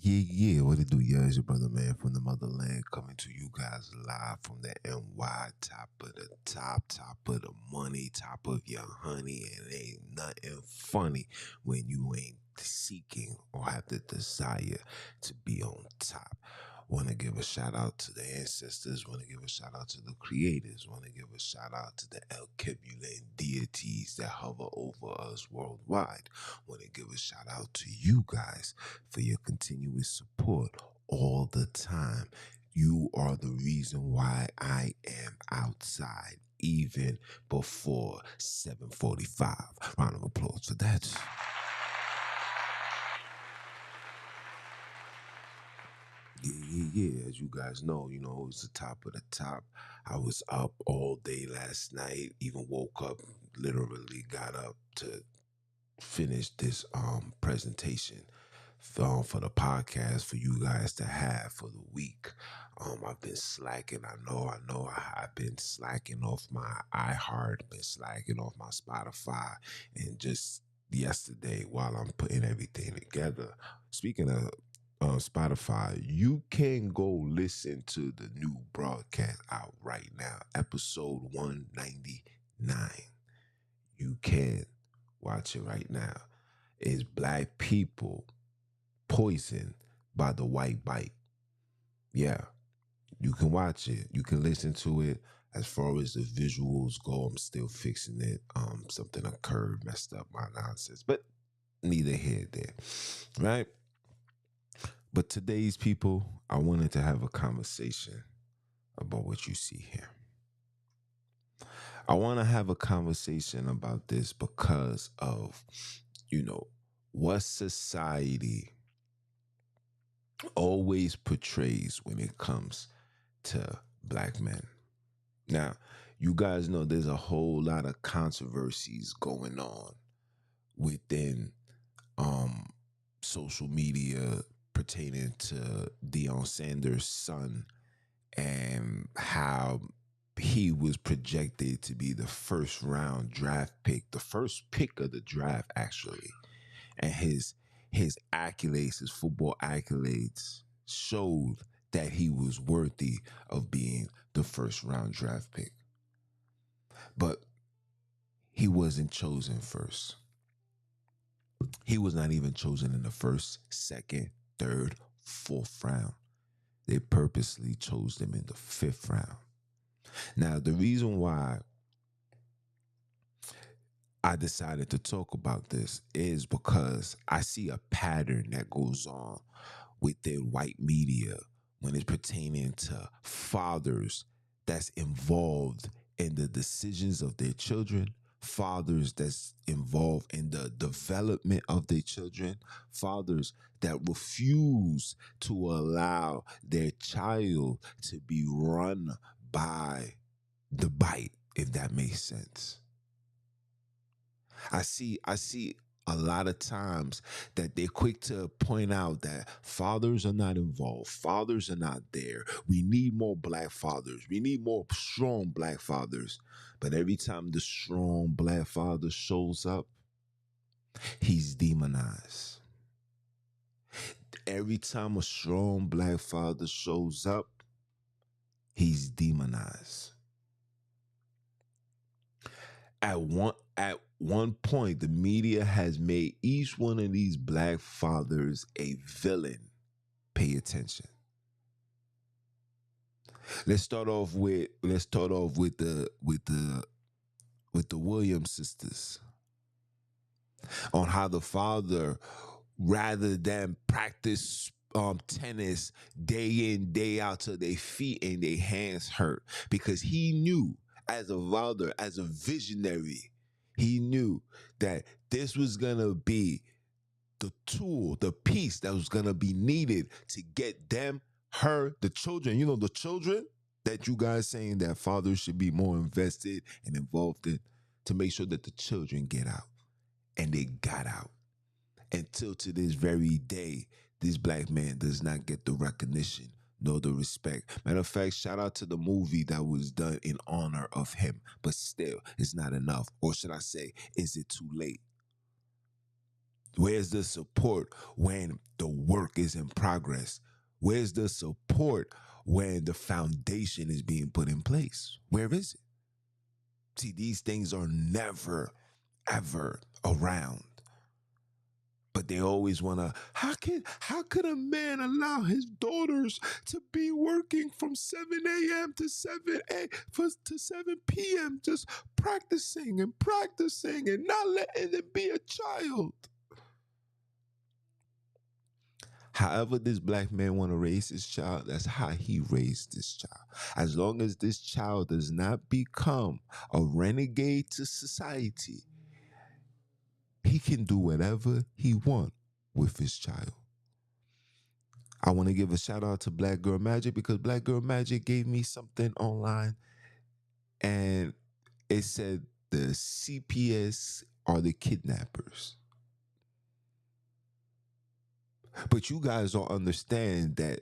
Yeah. What it do? Yeah, it's your brother, man, from the motherland, coming to you guys live from the NY, top of the top of the money, top of your honey, and ain't nothing funny when you ain't seeking or have the desire to be on top. Want to give a shout out to the ancestors. Want to give a shout out to the creators. Want to give a shout out to the El Kebulin deities that hover over us worldwide. Want to give a shout out to you guys for your continuous support all the time. You are the reason why I am outside even before 7:45. Round of applause for that. Yeah. As you guys know, it was the top of the top. I was up all day last night, even woke up, literally got up to finish this presentation for the podcast for you guys to have for the week. I've been slacking. I've been slacking off my iHeart, been slacking off my Spotify, and just yesterday while I'm putting everything together. Speaking of Spotify, you can go listen to the new broadcast out right now, episode 199. You can watch it right now. It's Black People Poisoned by the White Bite. Yeah, you can watch it. You can listen to it. As far as the visuals go, I'm still fixing it. Something occurred, messed up my nonsense, but neither here nor there, right? But today's people, I wanted to have a conversation about what you see here. I want to have a conversation about this because of, what society always portrays when it comes to Black men. Now, you guys know there's a whole lot of controversies going on within social media pertaining to Deion Sanders' son and how he was projected to be the first round draft pick, the first pick of the draft, actually. And his accolades, his football accolades, showed that he was worthy of being the first round draft pick. But he wasn't chosen first. He was not even chosen in the first, second, third, fourth round. They purposely chose him in the fifth round. Now, the reason why I decided to talk about this is because I see a pattern that goes on within white media when it's pertaining to fathers that's involved in the decisions of their children, fathers that's involved in the development of their children, fathers that refuse to allow their child to be run by the bite, if that makes sense. I see a lot of times that they're quick to point out that fathers are not involved. Fathers are not there. We need more Black fathers. We need more strong Black fathers. But every time the strong Black father shows up, he's demonized. Every time a strong Black father shows up, he's demonized. At one point, the media has made each one of these Black fathers a villain. Pay attention. Let's start off with the Williams sisters on how the father, rather than practice tennis day in, day out till their feet and their hands hurt, because he knew as a father, as a visionary, he knew that this was gonna be the tool, the piece that was gonna be needed to get them, her, the children, the children that you guys saying that fathers should be more invested and involved in, to make sure that the children get out. And they got out. Until to this very day, this Black man does not get the recognition nor the respect. Matter of fact, shout out to the movie that was done in honor of him. But still, it's not enough. Or should I say, is it too late? Where's the support when the work is in progress? Where's the support when the foundation is being put in place? Where is it? See, these things are never, ever around. But they always want to, how could a man allow his daughters to be working from 7 a.m. to 7 p.m. just practicing and not letting them be a child? However this black man want to raise his child, that's how he raised this child. As long as this child does not become a renegade to society, he can do whatever he want with his child. I want to give a shout out to Black Girl Magic because Black Girl Magic gave me something online and it said the CPS are the kidnappers. But you guys don't understand that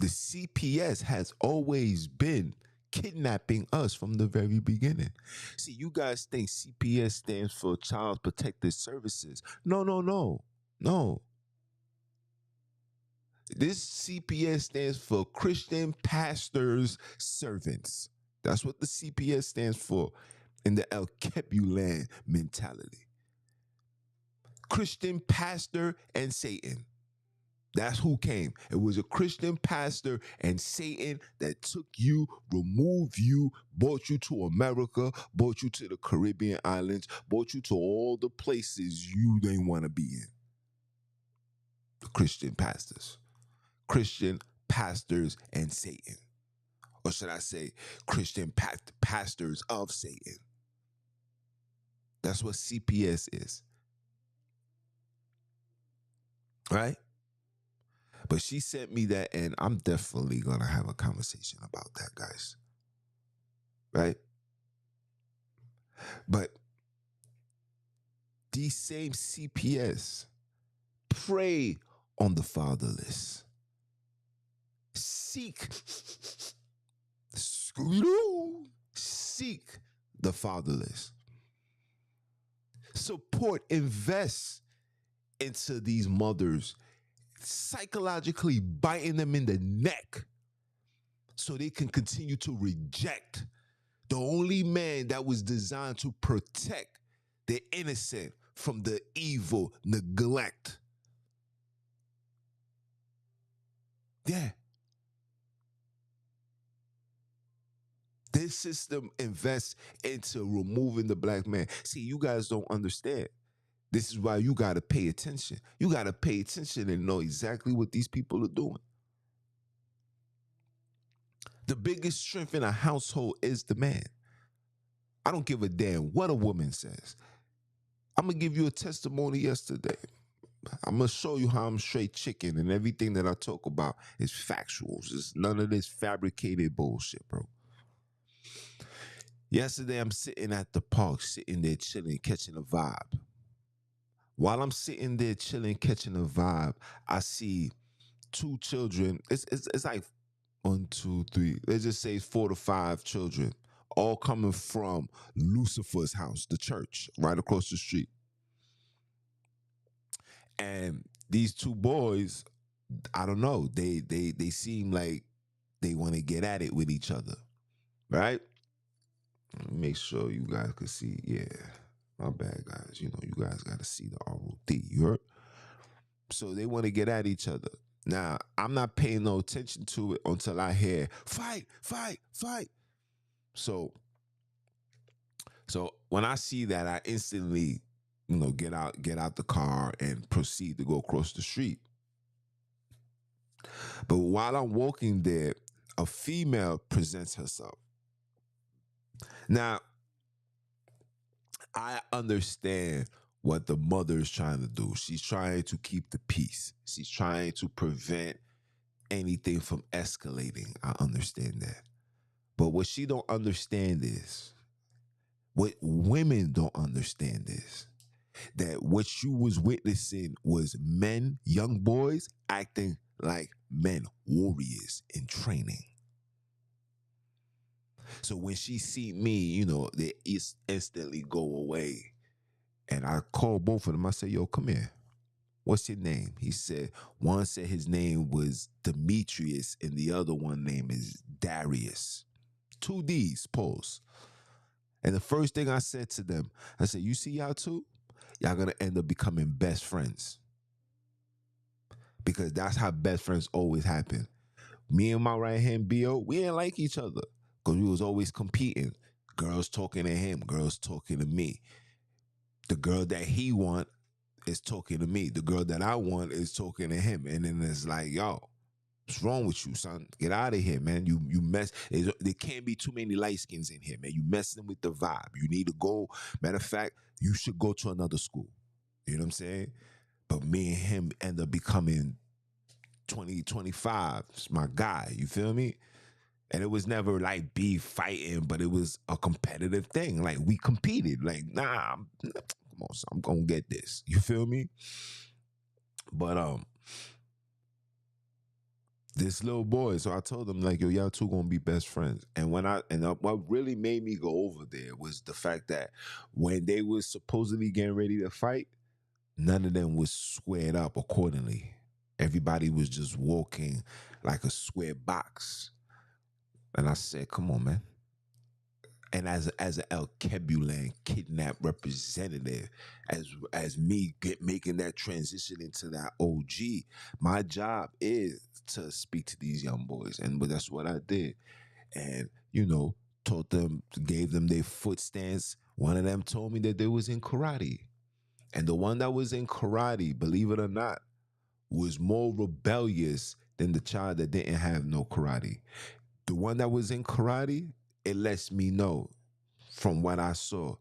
the CPS has always been kidnapping us from the very beginning. See, you guys think CPS stands for Child Protective Services. No, no, no, no. This CPS stands for Christian Pastors Servants. That's what the CPS stands for in the El Kebulan mentality. Christian pastor and Satan. That's who came. It was a Christian pastor and Satan that took you, removed you, brought you to America, brought you to the Caribbean islands, brought you to all the places you didn't want to be in. The Christian pastors. Christian pastors and Satan. Or should I say Christian pastors of Satan. That's what CPS is. Right? But she sent me that, and I'm definitely going to have a conversation about that, guys. Right? But these same CPS prey on the fatherless. Seek the fatherless. Support, invest into these mothers, psychologically biting them in the neck so they can continue to reject the only man that was designed to protect the innocent from the evil neglect. Yeah. This system invests into removing the black man. See, you guys don't understand. This is why you got to pay attention. You got to pay attention and know exactly what these people are doing. The biggest strength in a household is the man. I don't give a damn what a woman says. I'm going to give you a testimony yesterday. I'm going to show you how I'm straight chicken and everything that I talk about is factual. It's none of this fabricated bullshit, bro. Yesterday, I'm sitting at the park, sitting there chilling, catching a vibe. While I'm sitting there chilling, catching a vibe, I see two children. It's like 1, 2, 3. Let's just say 4 to 5 children, all coming from Lucifer's house, the church, right across the street. And these two boys, I don't know, they seem like they want to get at it with each other, right? Make sure you guys can see. Yeah, my bad, guys. You know, you guys got to see the ROD. You heard? So they want to get at each other. Now, I'm not paying no attention to it until I hear fight, fight, fight. So when I see that, I instantly, get out the car and proceed to go across the street. But while I'm walking there, a female presents herself. Now, I understand what the mother is trying to do. She's trying to keep the peace. She's trying to prevent anything from escalating. I understand that. But what she don't understand is, what women don't understand is, that what you was witnessing was men, young boys, acting like men, warriors in training. So when she see me, they instantly go away. And I call both of them. I say, yo, come here. What's your name? He said, one said his name was Demetrius and the other one name is Darius. Two D's, pause. And the first thing I said to them, I said, you see y'all two? Y'all gonna end up becoming best friends. Because that's how best friends always happen. Me and my right hand BO, we didn't like each other. Because we was always competing. Girls talking to him, girls talking to me. The girl that he want is talking to me. The girl that I want is talking to him. And then it's like, yo, what's wrong with you, son? Get out of here, man. You mess. There can't be too many light skins in here, man. You messing with the vibe. You need to go. Matter of fact, you should go to another school. You know what I'm saying? But me and him end up becoming 2025. It's my guy. You feel me? And it was never like beef fighting, but it was a competitive thing. Like we competed. Like, come on, son, I'm gonna get this. You feel me? But this little boy, so I told him like, yo, y'all two gonna be best friends. And what really made me go over there was the fact that when they was supposedly getting ready to fight, none of them was squared up accordingly. Everybody was just walking like a square box. And I said, come on, man. And as an El Kebulan kidnap representative, as me making that transition into that OG, my job is to speak to these young boys, and but that's what I did, and taught them, gave them their foot stance. One of them told me that they was in karate, and the one that was in karate, believe it or not, was more rebellious than the child that didn't have no karate. The one that was in karate, it lets me know from what I saw,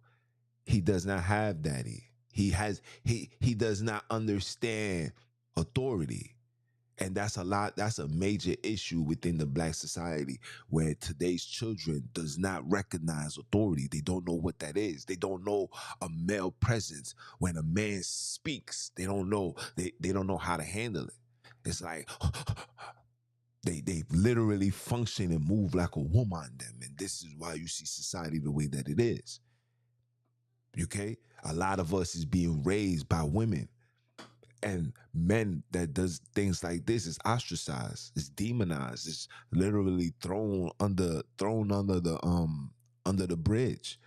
he does not have daddy. He does not understand authority. And that's a major issue within the black society where today's children does not recognize authority. They don't know what that is. They don't know a male presence. When a man speaks, they don't know they don't know how to handle it. It's like they literally function and move like a woman. Them, and this is why you see society the way that it is. Okay, a lot of us is being raised by women, and men that does things like this is ostracized, it's demonized, it's literally thrown under the bridge,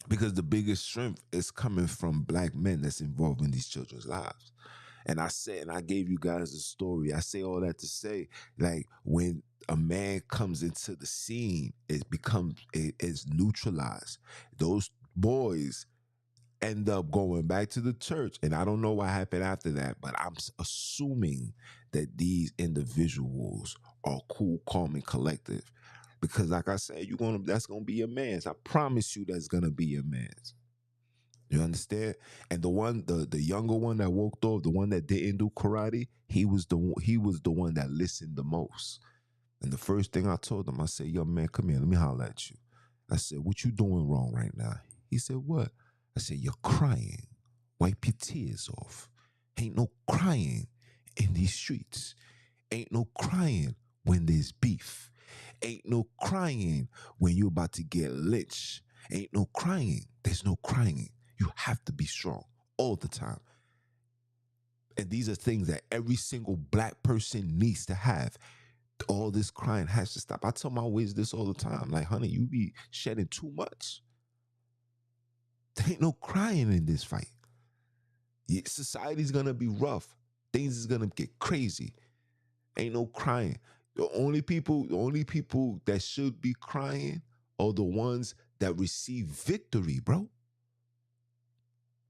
because the biggest strength is coming from black men that's involved in these children's lives. And I gave you guys a story. I say all that to say, like, when a man comes into the scene, it's neutralized. Those boys end up going back to the church, and I don't know what happened after that, but I'm assuming that these individuals are cool, calm, and collective. Because, like I said, that's gonna be your man's. I promise you, that's gonna be your man's. You understand? And the younger one that walked off, the one that didn't do karate, he was the one that listened the most. And the first thing I told him, I said, "Yo, man, come here. Let me holler at you." I said, "What you doing wrong right now?" He said, "What?" I said, "You're crying. Wipe your tears off. Ain't no crying in these streets. Ain't no crying when there's beef. Ain't no crying when you're about to get lynched. Ain't no crying. There's no crying. You have to be strong all the time." And these are things that every single black person needs to have. All this crying has to stop. I tell my ways this all the time. Like, honey, you be shedding too much. There ain't no crying in this fight. Society's gonna be rough. Things is gonna get crazy. Ain't no crying. The only people that should be crying are the ones that receive victory, bro.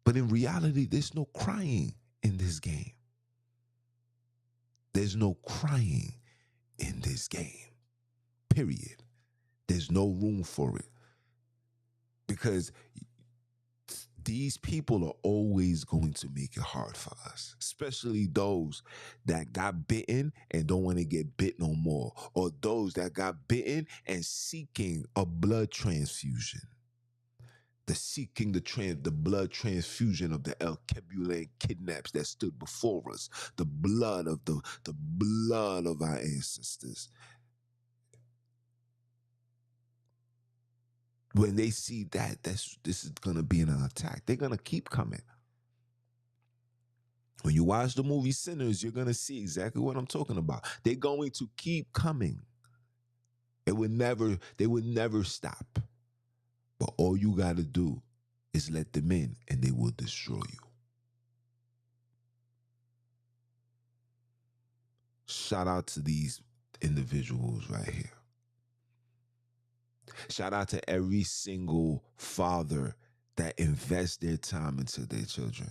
But in reality, there's no crying in this game. There's no crying in this game. Period. There's no room for it. Because these people are always going to make it hard for us, especially those that got bitten and don't want to get bit no more, or those that got bitten and seeking a blood transfusion. The blood transfusion of the El Kebulan kidnaps that stood before us, the blood of our ancestors. When they see that this is gonna be an attack, they're gonna keep coming. When you watch the movie Sinners, you're gonna see exactly what I'm talking about. They're going to keep coming. They would never stop. But all you gotta do is let them in and they will destroy you. Shout out to these individuals right here. Shout out to every single father that invests their time into their children.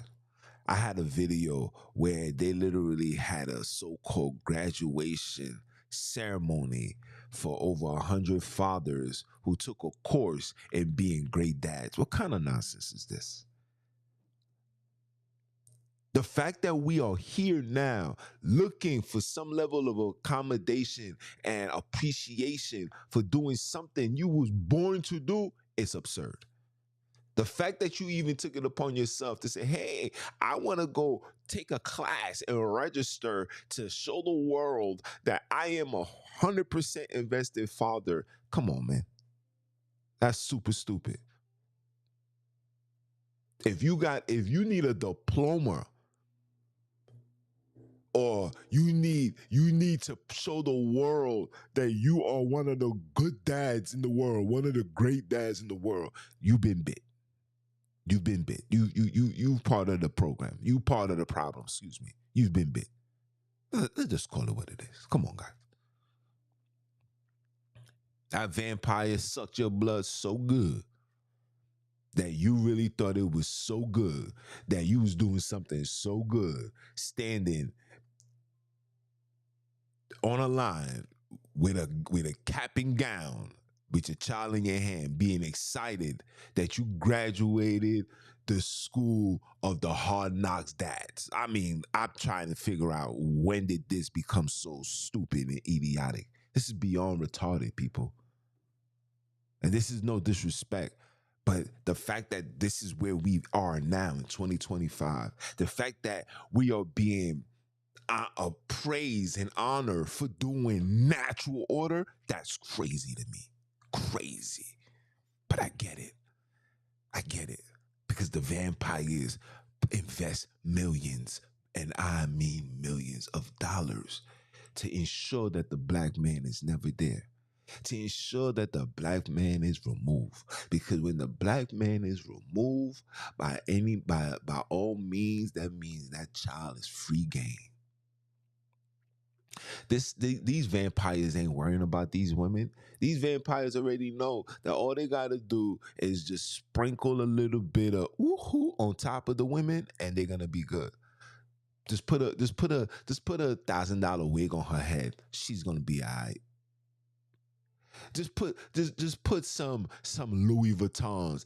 I had a video where they literally had a so-called graduation ceremony for over 100 fathers who took a course in being great dads. What kind of nonsense is this? The fact that we are here now looking for some level of accommodation and appreciation for doing something you was born to do is absurd. The fact that you even took it upon yourself to say, hey, I want to go take a class and register to show the world that I am 100% invested father. Come on, man. That's super stupid. If you need a diploma or you need to show the world that you are one of the good dads in the world, one of the great dads in the world, you've been bit. You've been bit. You part of the program. You part of the problem. Excuse me. You've been bit. Let's just call it what it is. Come on, guys. That vampire sucked your blood so good that you really thought it was so good that you was doing something so good, standing on a line with a cap and gown, with your child in your hand, being excited that you graduated the school of the hard knocks dads. I mean, I'm trying to figure out, when did this become so stupid and idiotic? This is beyond retarded, people. And this is no disrespect, but the fact that this is where we are now in 2025, the fact that we are being praise and honor for doing natural order, that's crazy to me. Crazy. But I get it. I get it. Because the vampires invest millions, and I mean millions of dollars, to ensure that the black man is never there. To ensure that the black man is removed. Because when the black man is removed by all means, that means that child is free game. These vampires ain't worrying about these women. These vampires already know that all they gotta do is just sprinkle a little bit of woohoo on top of the women, and they're gonna be good. Just put a $1,000 wig on her head. She's gonna be alright. Just put some Louis Vuittons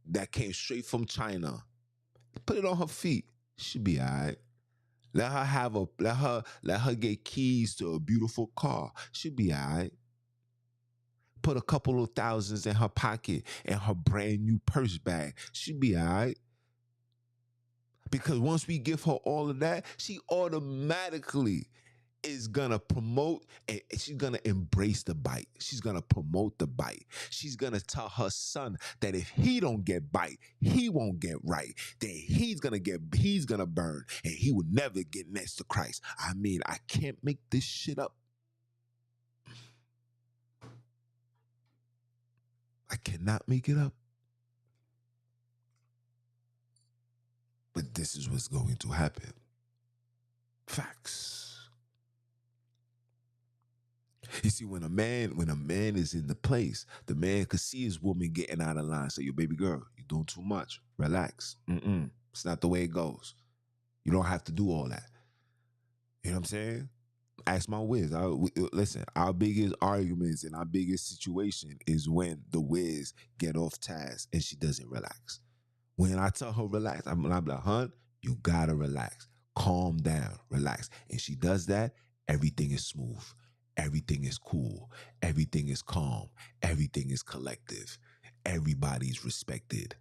that came straight from China. Put it on her feet. She'll be alright. Let her get keys to a beautiful car. She'll be alright. Put a couple of thousands in her pocket and her brand new purse bag. She'll be alright. Because once we give her all of that, she automatically is gonna promote, and she's gonna embrace the bite. She's gonna promote the bite. She's gonna tell her son that if he don't get bite, he won't get right. Then he's gonna burn, and he will never get next to Christ. I mean, I can't make this shit up. I cannot make it up. But this is what's going to happen. Facts. You see, when a man is in the place, the man could see his woman getting out of line. Say, yo, baby girl, you're doing too much. Relax. It's not the way it goes. You don't have to do all that. You know what I'm saying? Ask my whiz. Listen, our biggest arguments and our biggest situation is when the whiz get off task and she doesn't relax. When I tell her relax, I'm like, hun, you gotta relax. Calm down, relax. And she does that, everything is smooth. Everything is cool. Everything is calm. Everything is collective. Everybody's respected.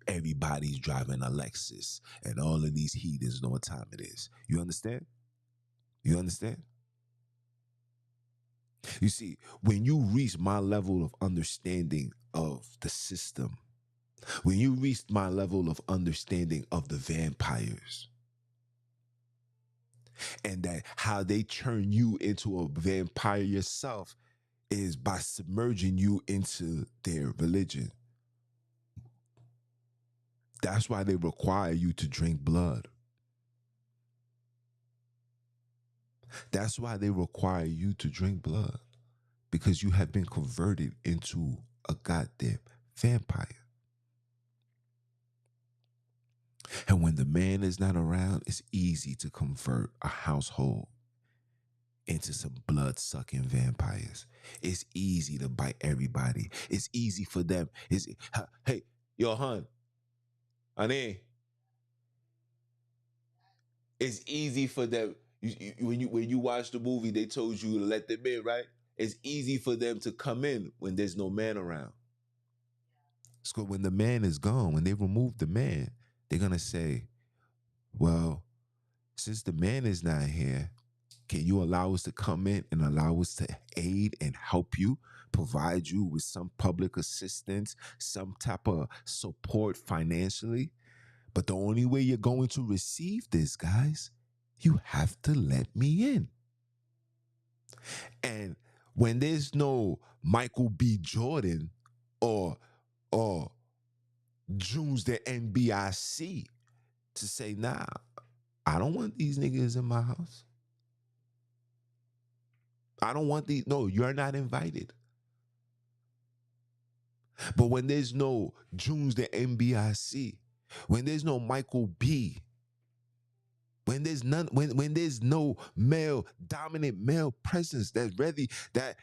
Everybody's driving a Lexus. And all of these heathens know what time it is. You understand? You understand? You see, when you reach my level of understanding of the system, when you reach my level of understanding of the vampires, And that how they turn you into a vampire yourself is by submerging you into their religion. That's why they require you to drink blood. That's why they require you to drink blood, because you have been converted into a goddamn vampire. And when the man is not around, it's easy to convert a household into some blood sucking vampires. It's easy to bite everybody. It's easy for them. Hey, yo, hun, honey, it's easy for them. When you watch the movie, they told you to let them in, right? It's easy for them to come in when there's no man around. So when the man is gone, when they remove the man, they're gonna say, well, since the man is not here, can you allow us to come in and allow us to aid and help you, provide you with some public assistance, some type of support financially? But the only way you're going to receive this, guys, you have to let me in. And when there's no Michael B. Jordan or or Junes the NBIC to say, nah, I don't want these niggas in my house. I don't want these. No, you're not invited. But when there's no Junes the NBIC, when there's no Michael B, when there's no male dominant male presence that's ready, that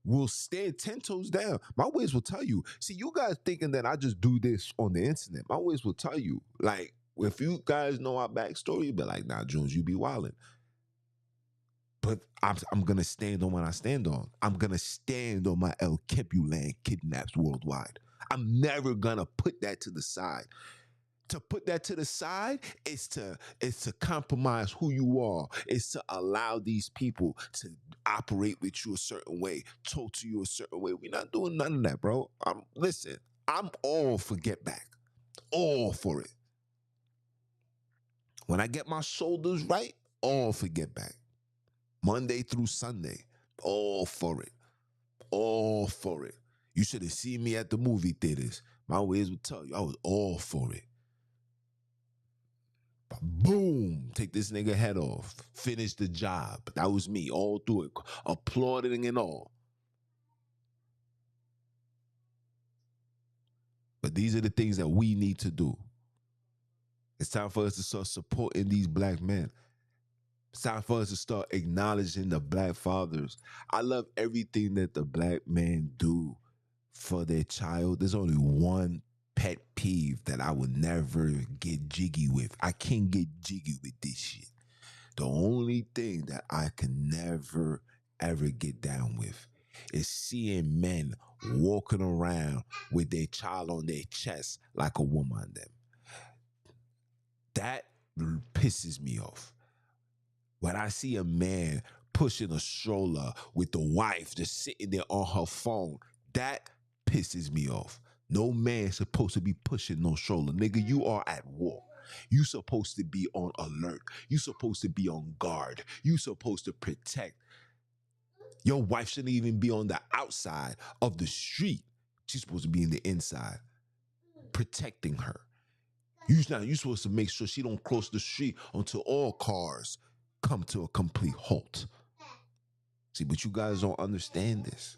will stand 10 toes down. My ways will tell you. See, you guys thinking that I just do this on the internet. My ways will tell you. Like, if you guys know our backstory, you'll be like, nah, Junes, you be wilding. But I'm gonna stand on what I stand on. I'm gonna stand on my El Kebulan kidnaps worldwide. I'm never gonna put that to the side. To put that to the side is to compromise who you are. It's to allow these people to operate with you a certain way, talk to you a certain way. We're not doing none of that, bro. Listen, I'm all for get back. All for it. When I get my shoulders right, all for get back. Monday through Sunday, all for it. All for it. You should have seen me at the movie theaters. My ways would tell you I was all for it. Boom, take this nigga head off. Finish the job. That was me all through it. Applauding and all. But these are the things that we need to do. It's time for us to start supporting these black men. It's time for us to start acknowledging the black fathers. I love everything that the black men do for their child. There's only one pet peeve that I would never get jiggy with. I can't get jiggy with this shit. The only thing that I can never ever get down with is seeing men walking around with their child on their chest like a woman on them. That pisses me off. When I see a man pushing a stroller with the wife just sitting there on her phone, that pisses me off. No man supposed to be pushing no stroller. Nigga, you are at war. You supposed to be on alert. You supposed to be on guard. You supposed to protect. Your wife shouldn't even be on the outside of the street. She's supposed to be in the inside, protecting her. You supposed to make sure she don't cross the street until all cars come to a complete halt. See, but you guys don't understand this.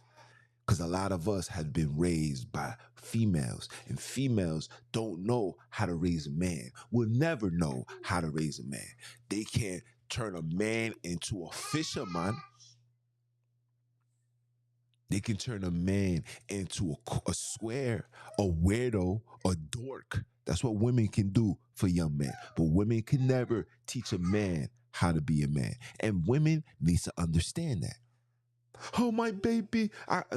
Because a lot of us have been raised by females, and females don't know how to raise a man, will never know how to raise a man. They can't turn a man into a fisherman. They can turn a man into a square, a weirdo, a dork. That's what women can do for young men. But women can never teach a man how to be a man. And women need to understand that. Oh my baby!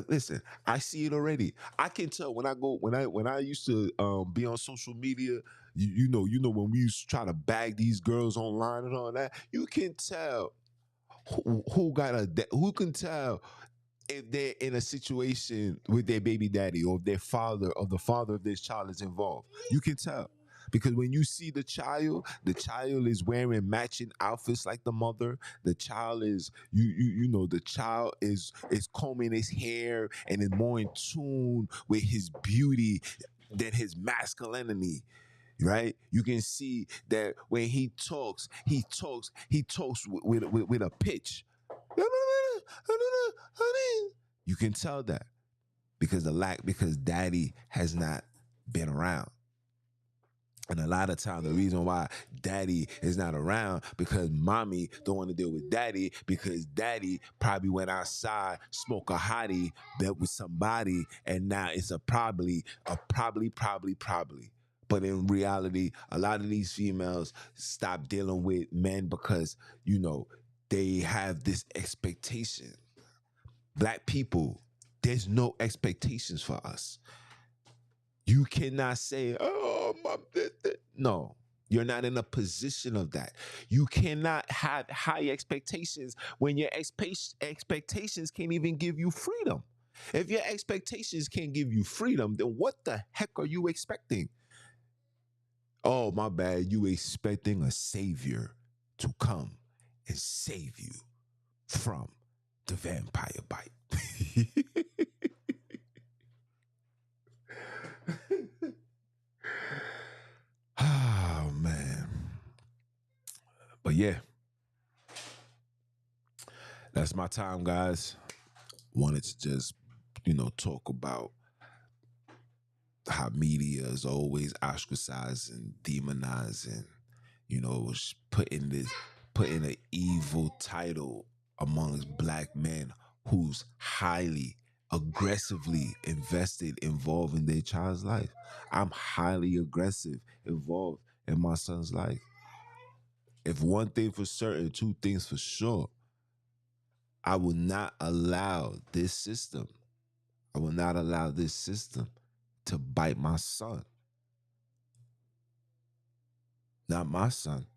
Listen. I see it already. I can tell when I used to be on social media. You know when we used to try to bag these girls online and all that. You can tell who can tell if they're in a situation with their baby daddy or if their father or the father of this child is involved. You can tell. Because when you see the child is wearing matching outfits like the mother. The child is you know the child is combing his hair and is more in tune with his beauty than his masculinity. Right? You can see that when he talks with a pitch. You can tell that because daddy has not been around. And a lot of times, the reason why daddy is not around because mommy don't want to deal with daddy because daddy probably went outside, smoke a hottie, bet with somebody, and now it's a probably. But in reality, a lot of these females stop dealing with men because they have this expectation. Black people, there's no expectations for us. You cannot say, "Oh, my." No, you're not in a position of that. You cannot have high expectations when your expectations can't even give you freedom. If your expectations can't give you freedom, then what the heck are you expecting? Oh, my bad. You expecting a savior to come and save you from the vampire bite. Oh, man. But yeah, that's my time, guys. Wanted to just, talk about how media is always ostracizing, demonizing, putting an evil title amongst black men who's highly aggressively involved in their child's life. I'm highly aggressive involved in my son's life. If one thing for certain, two things for sure, I will not allow this system. I will not allow this system to bite my son. Not my son.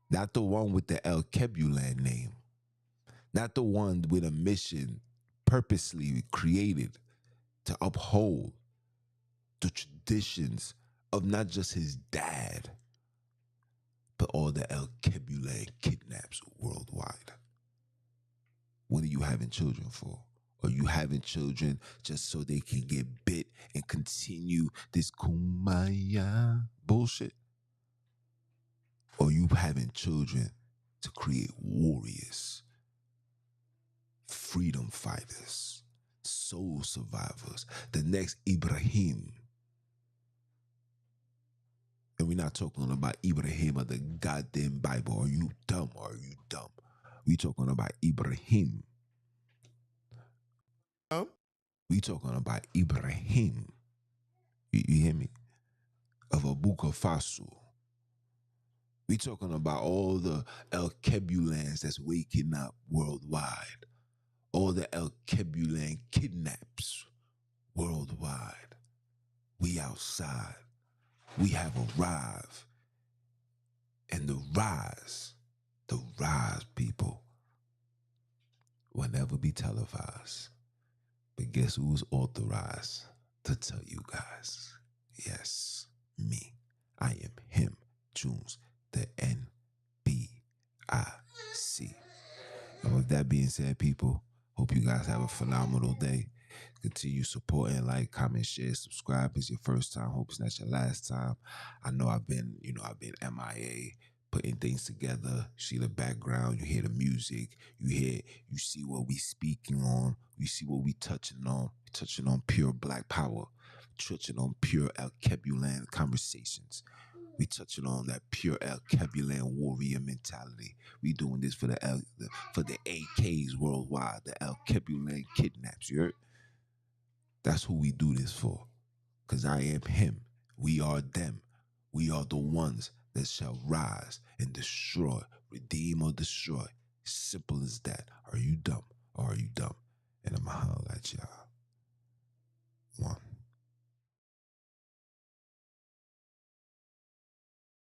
Not the one with the El Kebulan name. Not the one with a mission purposely created to uphold the traditions of not just his dad, but all the El Kebulan kidnaps worldwide. What are you having children for? Are you having children just so they can get bit and continue this kumbaya bullshit? Or are you having children to create warriors, freedom fighters, soul survivors, the next Ibrahim? And we're not talking about Ibrahim of the goddamn Bible. Are you dumb? Are you dumb? We talking about Ibrahim. We talking about Ibrahim. You hear me? Of Abuka Faso. We talking about all the El Kebulans that's waking up worldwide. All the El Kebulan kidnaps worldwide. We outside. We have arrived. And the rise, people, will never be televised. But guess who's authorized to tell you guys? Yes, me. I am him, Junes, the NBIC. And with that being said, people, hope you guys have a phenomenal day. Continue supporting, like, comment, share, subscribe. If it's your first time. Hope it's not your last time. I know I've been MIA, putting things together. You see the background, you hear the music, you see what we speaking on, you see what we touching on. We touching on pure black power, touching on pure El Kebulan conversations. We touching on that pure El Kebulan warrior mentality. We doing this for the AKs worldwide, the El Kebulan kidnaps. You heard? That's who we do this for. Because I am him. We are them. We are the ones that shall rise and destroy, redeem or destroy. Simple as that. Are you dumb or are you dumb? And I'm going to holler at y'all.